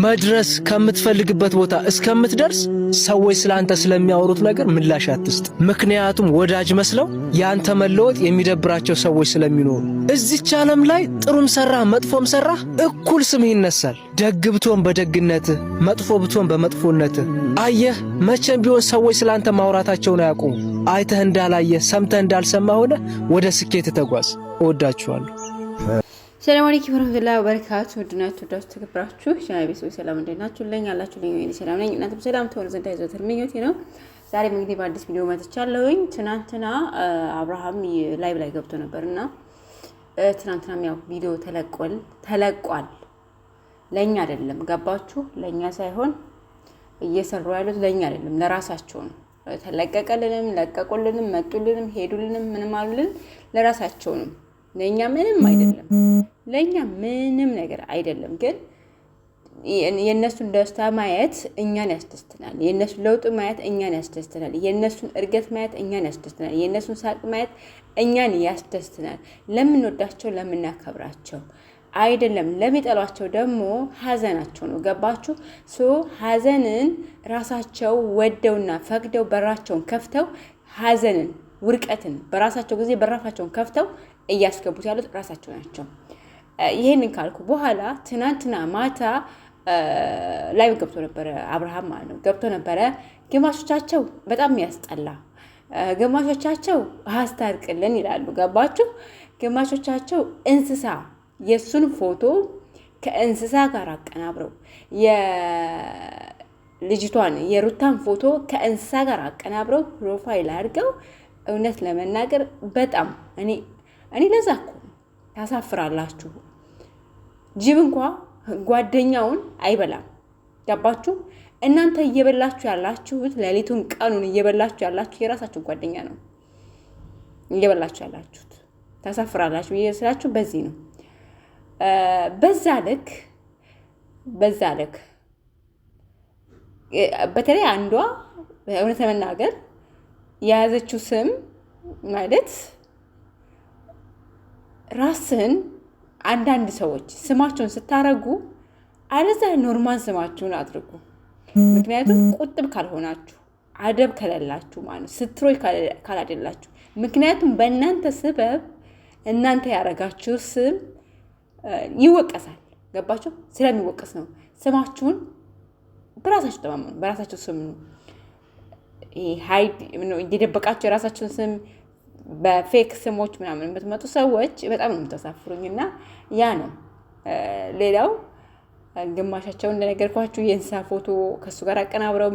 መድረስ ከምትፈልግበት ቦታ እስከምትደርስ ሰዎች ስላንተ ስለሚያወሩት ነገር ምላሽ አትስጥ። ምክንያቱም ወዳጅ መስለው ያንተ መለወጥ የሚደብራቸው ሰዎች ስለሚኖሩ። እዚች ዓለም ላይ ጥሩም ሰራህ መጥፎም ሰራህ እኩል ስምህ ይነሳል። ደግ ብትሆን በደግነትህ፣ መጥፎ ብትሆን በመጥፎነትህ። አየህ፣ መቼም ቢሆን ሰዎች ስላንተ ማውራታቸውን አያቆሙ። አይተህ እንዳላየህ ሰምተህ እንዳልሰማ ሆነ ወደ ስኬት ተጓዝ። እወዳችኋለሁ። ሰላም አለይኩም ወራህመቱላሂ ወበረካቱ። ወድናችሁ ዳስ ተከብራችሁ ቻናል ቤተሰብ ሰላም እንደናችሁልኝ አላችሁልኝ ወይ? ሰላም ነኝ። እናንተም ሰላም ትሆኑ ዘንድ አይዞት ምኞቴ ነው። ዛሬ እንግዲህ በአዲስ ቪዲዮ መጥቻለሁኝ። ትናንትና አብርሃም ላይቭ ላይ ገብቶ ነበርና ትናንትናም ያው ቪዲዮ ተለቋል። ለኛ አይደለም፣ ገባችሁ? ለኛ ሳይሆን እየሰሩ ያሉት ለኛ አይደለም፣ ለራሳቸው ነው። ተለቀቀልንም፣ ለቀቁልንም፣ መጡልንም፣ ሄዱልንም ምንም አሉልን ለራሳቸው ነው። ለኛ ምንም አይደለም፣ ለኛ ምንም ነገር አይደለም። ግን የነሱን ደስታ ማየት እኛን ያስደስተናል። የነሱን ለውጥ ማየት እኛን ያስደስተናል። የነሱን እርገት ማየት እኛን ያስደስተናል። የነሱን ሳቅ ማየት እኛን ያስደስተናል። ለምንወዳቸው ለምናከብራቸው አይደለም። ለሚጠሏቸው ደግሞ ሀዘናቸው ነው። ገባችሁ? ሀዘንን ራሳቸው ወደውና ፈቅደው በራቸውን ከፍተው ሀዘንን ውርቀትን በራሳቸው ጊዜ በራፋቸውን ከፍተው እያስገቡት ያሉት ራሳቸው ናቸው። ይሄንን ካልኩ በኋላ ትናንትና ማታ ላይ ገብቶ ነበረ አብርሃም ማለት ነው። ገብቶ ነበረ። ግማሾቻቸው በጣም ያስጠላ፣ ግማሾቻቸው አስታርቅልን ይላሉ። ገባችሁ? ግማሾቻቸው እንስሳ የሱን ፎቶ ከእንስሳ ጋር አቀናብረው የልጅቷን የሩታን ፎቶ ከእንስሳ ጋር አቀናብረው ፕሮፋይል አድርገው እውነት ለመናገር በጣም እኔ ለዛ እኮ ታሳፍራላችሁ። ጅብ እንኳ ጓደኛውን አይበላም። ገባችሁ? እናንተ እየበላችሁ ያላችሁት ሌሊቱን ቀኑን እየበላችሁ ያላችሁ የራሳችሁ ጓደኛ ነው እየበላችሁ ያላችሁት። ታሳፍራላችሁ እየስላችሁ በዚህ ነው። በዛ ልክ በተለይ አንዷ እውነት ለመናገር የያዘችው ስም ማለት ራስን አንዳንድ ሰዎች ስማቸውን ስታረጉ አለዛ ኖርማል ስማችሁን አድርጉ። ምክንያቱም ቁጥብ ካልሆናችሁ አደብ ከሌላችሁ ማለት ስትሮይ ካላደላችሁ፣ ምክንያቱም በእናንተ ስበብ እናንተ ያረጋችሁ ስም ይወቀሳል። ገባችሁ? ስለሚወቀስ ነው። ስማችሁን በራሳችሁ ተማመኑ። በራሳችሁ ስም ነው ሃይድ እየደበቃችሁ የራሳችሁን ስም በፌክ ስሞች ምናምን የምትመጡ ሰዎች በጣም ነው የምታሳፍሩኝና ያ ነው። ሌላው ግማሻቸው እንደነገርኳችሁ የእንስሳ ፎቶ ከሱ ጋር አቀናብረው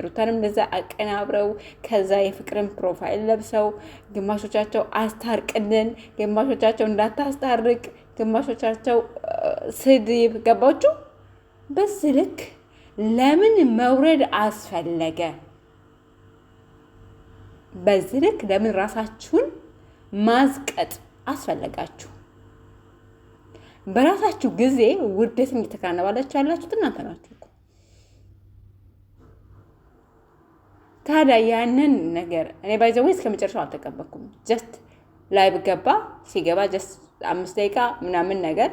ሩታንም እንደዛ አቀናብረው ከዛ የፍቅርን ፕሮፋይል ለብሰው ግማሾቻቸው አስታርቅልን፣ ግማሾቻቸው እንዳታስታርቅ፣ ግማሾቻቸው ስድብ። ገባችሁ? በዚህ ልክ ለምን መውረድ አስፈለገ? በዚህ ልክ ለምን ራሳችሁን ማዝቀጥ አስፈለጋችሁ? በራሳችሁ ጊዜ ውርደትን እየተካነባላችሁ ያላችሁት እናንተ ናችሁ እኮ። ታዲያ ያንን ነገር እኔ ባይዘው እስከ መጨረሻው አልተቀበልኩም። ጀስት ላይቭ ገባ። ሲገባ ጀስት 5 ደቂቃ ምናምን ነገር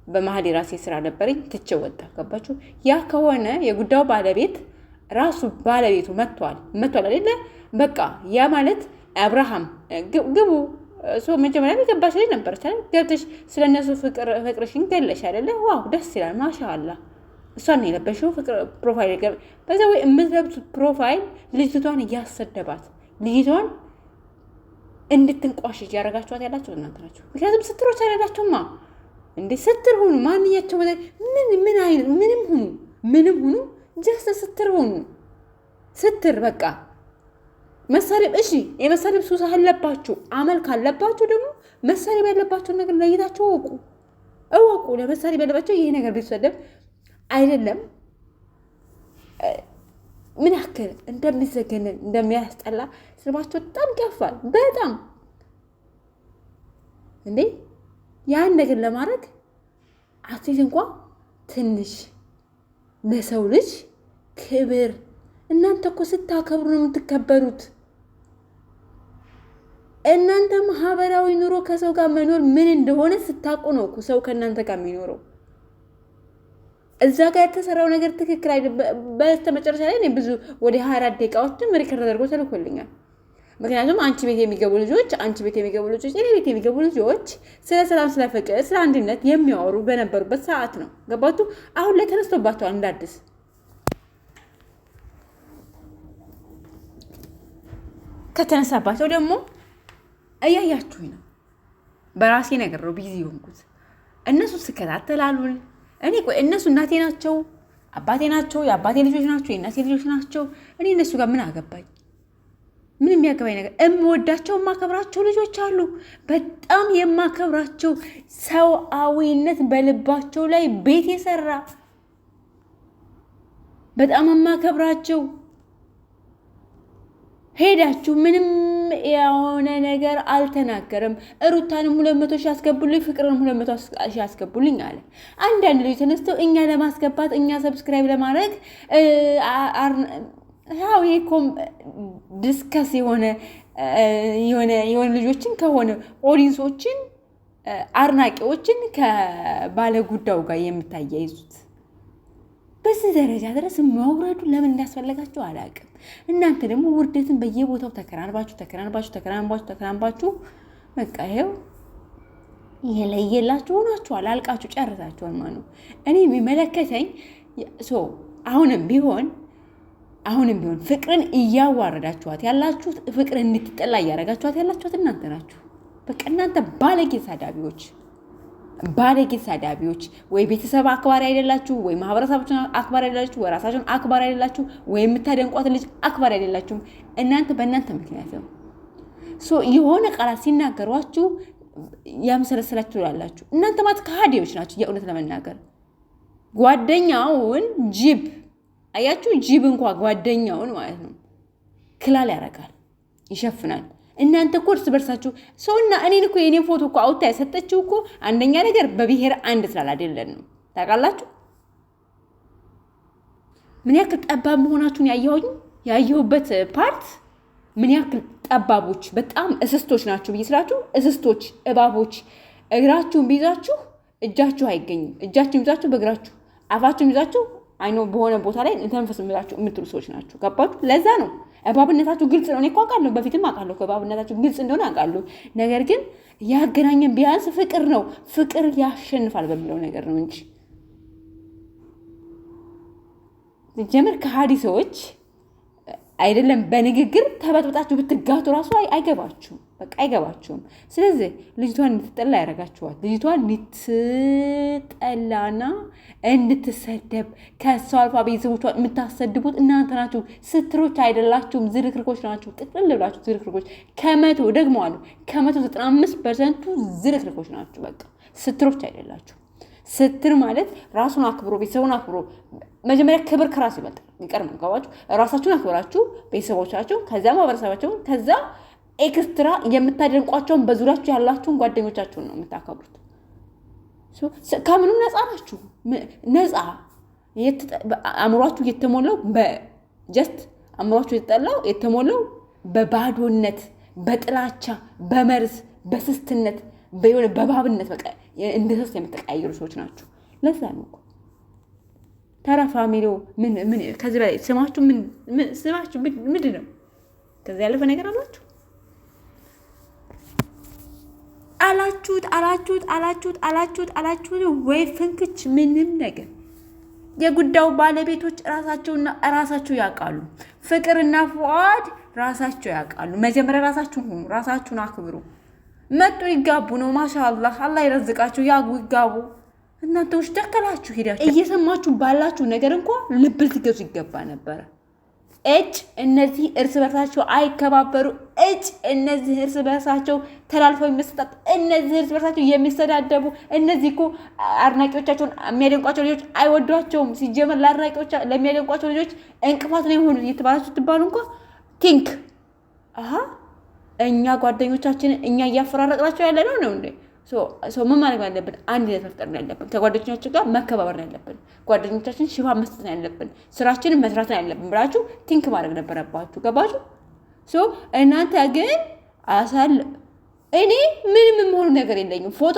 በመሀል የራሴ ስራ ነበረኝ ትቼው ወጣ። ገባችሁ? ያ ከሆነ የጉዳዩ ባለቤት ራሱ ባለቤቱ መጥቷል አይደለ? በቃ ያ ማለት አብርሃም ግቡ መጀመሪያ የገባሽ ላይ ነበር አይደል? ገብተሽ ስለነሱ ፍቅርሽን ገለሽ አይደለ? ዋው ደስ ይላል። ማሻአላ እሷን ነው የለበሽው ፍቅር ፕሮፋይል ገብ በዛው የምትለብሱት ፕሮፋይል ልጅቷን እያሰደባት ልጅቷን እንድትንቋሽሽ ያረጋችኋት ያላችሁ እናንተ ናችሁ። ምክንያቱም ስትሮች አይደላችሁማ እንዴ? ስትር ሁኑ ማንኛቸው ምን አይነት ምንም ሁኑ ጀስት ስትር ሁኑ። ስትር በቃ መሳሪያ እሺ፣ የመሳሪያ ሱስ አለባችሁ፣ አመል ካለባችሁ ደግሞ መሳሪያ ያለባችሁን ነገር ለይታችሁ እወቁ። ለመሳሪያ ያለባችሁ ይሄ ነገር ቢሰደብ አይደለም ምን ያክል እንደሚዘገነን እንደሚያስጠላ ስማቸው በጣም ከፋል። በጣም እንዴ ያን ነገር ለማድረግ አትሊት እንኳን ትንሽ ለሰው ልጅ ክብር። እናንተ እኮ ስታከብሩ ነው የምትከበሩት። እናንተ ማህበራዊ ኑሮ ከሰው ጋር መኖር ምን እንደሆነ ስታውቁ ነው እኮ ሰው ከእናንተ ጋር የሚኖረው። እዛ ጋር የተሰራው ነገር ትክክል አይደለም። በስተመጨረሻ ላይ እኔ ብዙ ወደ 24 ደቂቃዎችን ሪከርድ ተደርጎ ተልኮልኛል። ምክንያቱም አንቺ ቤት የሚገቡ ልጆች እኔ ቤት የሚገቡ ልጆች ስለ ሰላም፣ ስለ ፍቅር፣ ስለ አንድነት የሚያወሩ በነበሩበት ሰዓት ነው። ገባችሁ? አሁን ላይ ተነስቶባቸዋል እንዳዲስ። ከተነሳባቸው ደግሞ እያያችሁኝ ነው። በራሴ ነገር ነው ቢዚ ሆንኩት። እነሱ ስከታተላሉን እኔ ቆይ እነሱ እናቴ ናቸው፣ አባቴ ናቸው፣ የአባቴ ልጆች ናቸው፣ የእናቴ ልጆች ናቸው። እኔ እነሱ ጋር ምን አገባኝ? ምን የሚያገባኝ ነገር? የምወዳቸው የማከብራቸው ልጆች አሉ። በጣም የማከብራቸው ሰውአዊነት በልባቸው ላይ ቤት የሰራ በጣም የማከብራቸው ሄዳችሁ ምንም የሆነ ነገር አልተናገረም። ሩታንም 200 ሺህ አስገቡልኝ፣ ፍቅርንም 200 ሺህ አስገቡልኝ አለ። አንዳንድ ልጅ ተነስተው እኛ ለማስገባት እኛ ሰብስክራይብ ለማድረግ ያው ይሄኮም ዲስከስ የሆነ ልጆችን ከሆነ ኦዲንሶችን አድናቂዎችን ከባለ ጉዳዩ ጋር የምታያይዙት በዚህ ደረጃ ድረስ ማውረዱ ለምን እንዳስፈለጋችሁ አላውቅም። እናንተ ደግሞ ውርደትን በየቦታው ተከራንባችሁ በቃ ይሄው የለየላችሁ ሆናችኋል። አልቃችሁ ጨርሳችኋል ማለት ነው። እኔ የሚመለከተኝ አሁንም ቢሆን ፍቅርን እያዋረዳችኋት ያላችሁት፣ ፍቅር እንድትጠላ እያደረጋችኋት ያላችሁት እናንተ ናችሁ። በቃ እናንተ ባለጌ ሳዳቢዎች ወይ ቤተሰብ አክባሪ አይደላችሁ፣ ወይ ማህበረሰባችሁን አክባሪ አይደላችሁ፣ ወይ ራሳችሁን አክባሪ አይደላችሁ፣ ወይ የምታደንቋት ልጅ አክባሪ አይደላችሁም። እናንተ በእናንተ ምክንያት ነው። የሆነ ቃላት ሲናገሯችሁ ያምሰለሰላችሁ ያላችሁ እናንተ ማለት ከሃዲዎች ናችሁ። የእውነት ለመናገር ጓደኛውን ጅብ አያችሁ፣ ጅብ እንኳን ጓደኛውን ማለት ነው ክላል ያደርጋል፣ ይሸፍናል። እናንተ እኮ እርስ በርሳችሁ ሰውና እኔን እኮ የኔን ፎቶ እኮ አውጥታ የሰጠችው እኮ አንደኛ ነገር በብሔር አንድ ስላላደለን ነው። ታውቃላችሁ ምን ያክል ጠባብ መሆናችሁን ያየሁበት ፓርት ምን ያክል ጠባቦች፣ በጣም እስስቶች ናችሁ ብዬ ስላችሁ፣ እስስቶች፣ እባቦች። እግራችሁን ቢይዛችሁ እጃችሁ አይገኝም። እጃችሁን ቢይዛችሁ በእግራችሁ፣ አፋችሁን ቢይዛችሁ አይኖ በሆነ ቦታ ላይ እንተንፈስ የምትሉ ሰዎች ናችሁ። ገባችሁ? ለዛ ነው እባብነታችሁ ግልጽ ነው። እኔ እኮ አውቃለሁ፣ በፊትም አውቃለሁ እባብነታችሁ ግልጽ እንደሆነ አውቃለሁ። ነገር ግን ያገናኘን ቢያንስ ፍቅር ነው፣ ፍቅር ያሸንፋል በሚለው ነገር ነው እንጂ ጀመር ከሃዲ ሰዎች አይደለም በንግግር ተበጥብጣችሁ ብትጋቱ ራሱ አይገባችሁም። በቃ አይገባችሁም። ስለዚህ ልጅቷን እንድትጠላ ያደርጋችኋል። ልጅቷን እንድትጠላና እንድትሰደብ ከሷ አልፋ ቤተሰቦቿን የምታሰድቡት እናንተ ናችሁ። ስትሮች አይደላችሁም፣ ዝርክርኮች ናችሁ። ጥቅልል ብላችሁ ዝርክርኮች። ከ95% ዝርክርኮች ናችሁ። በቃ ስትሮች አይደላችሁ። ስትር ማለት ራሱን አክብሮ ቤተሰቡን አክብሮ መጀመሪያ ክብር ከራሱ ይበልጣል። ይቀርም ገባችሁ? ራሳችሁን አክብራችሁ ቤተሰቦቻችሁ፣ ከዛ ማህበረሰባችሁን፣ ከዛ ኤክስትራ የምታደንቋቸውን በዙሪያችሁ ያላችሁን ጓደኞቻችሁን ነው የምታከብሩት። ከምንም ነፃ ናችሁ። ነፃ አእምሯችሁ የተሞላው አእምሯችሁ የተሞላው በባዶነት፣ በጥላቻ፣ በመርዝ፣ በስስትነት፣ በሆነ በባብነት በቃ እንደ ሰስ የምትቀያየሩ ሰዎች ናችሁ። ለዛ ነው እኮ ተራ ፋሚሊው ምን ከዚህ በላይ ስማችሁ ምንድን ነው? ከዚህ ያለፈ ነገር አላችሁ አላችሁት ወይ ፍንክች ምንም ነገር። የጉዳዩ ባለቤቶች ራሳቸው ያውቃሉ። ፍቅርና ፉአድ ራሳቸው ያውቃሉ። መጀመሪያ ራሳችሁን ሁኑ፣ ራሳችሁን አክብሩ። መጡ ይጋቡ ነው። ማሻአላህ አላህ ይረዝቃችሁ፣ ይጋቡ። እናንተ ውስጥ ደከላችሁ ሄዳችሁ እየሰማችሁ ባላችሁ ነገር እንኳን ልብ ልትገዙ ይገባ ነበረ። እነዚህ እርስ በርሳቸው አይከባበሩ። እነዚህ እርስ በርሳቸው ተላልፈው የሚሰጣጥ፣ እነዚህ እርስ በርሳቸው የሚሰዳደቡ፣ እነዚህ እኮ አድናቂዎቻቸውን የሚያደንቋቸው ልጆች አይወዷቸውም። ሲጀመር ለሚያደንቋቸው ልጆች እንቅፋት ነው የሆኑት እየተባላችሁ ትባሉ እንኳን ቲንክ እኛ ጓደኞቻችንን እኛ እያፈራረቅናቸው ያለ ነው እንዴ? ምን ማድረግ ያለብን? አንድነት መፍጠር ነው ያለብን። ከጓደኞቻችን ጋር መከባበር ነው ያለብን። ጓደኞቻችን ሽፋን መስጠት ነው ያለብን። ስራችንን መስራት ነው ያለብን ብላችሁ ቲንክ ማድረግ ነበረባችሁ። ገባችሁ? እናንተ ግን እኔ ምንም የምሆኑ ነገር የለኝም። ፎቶ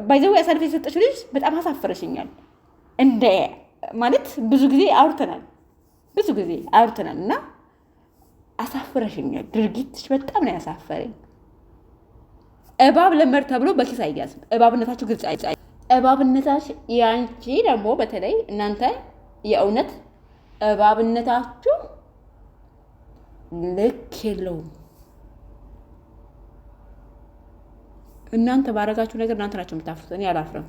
ባይዘው ያሳልፈ የሰጠችው ልጅ በጣም አሳፈረሽኛል። እንደ ማለት ብዙ ጊዜ አውርተናል እና አሳፍረሽኛል። ድርጊትሽ በጣም ነው ያሳፈረኝ። እባብ ለመድ ተብሎ በኪስ አይያዝም። እባብነታችሁ ግልጽ አይ እባብነታች ያንቺ ደግሞ በተለይ እናንተ የእውነት እባብነታችሁ ልክ የለውም። እናንተ ባረጋችሁ ነገር እናንተ ናችሁ የምታፍሩት። እኔ አላፍርም።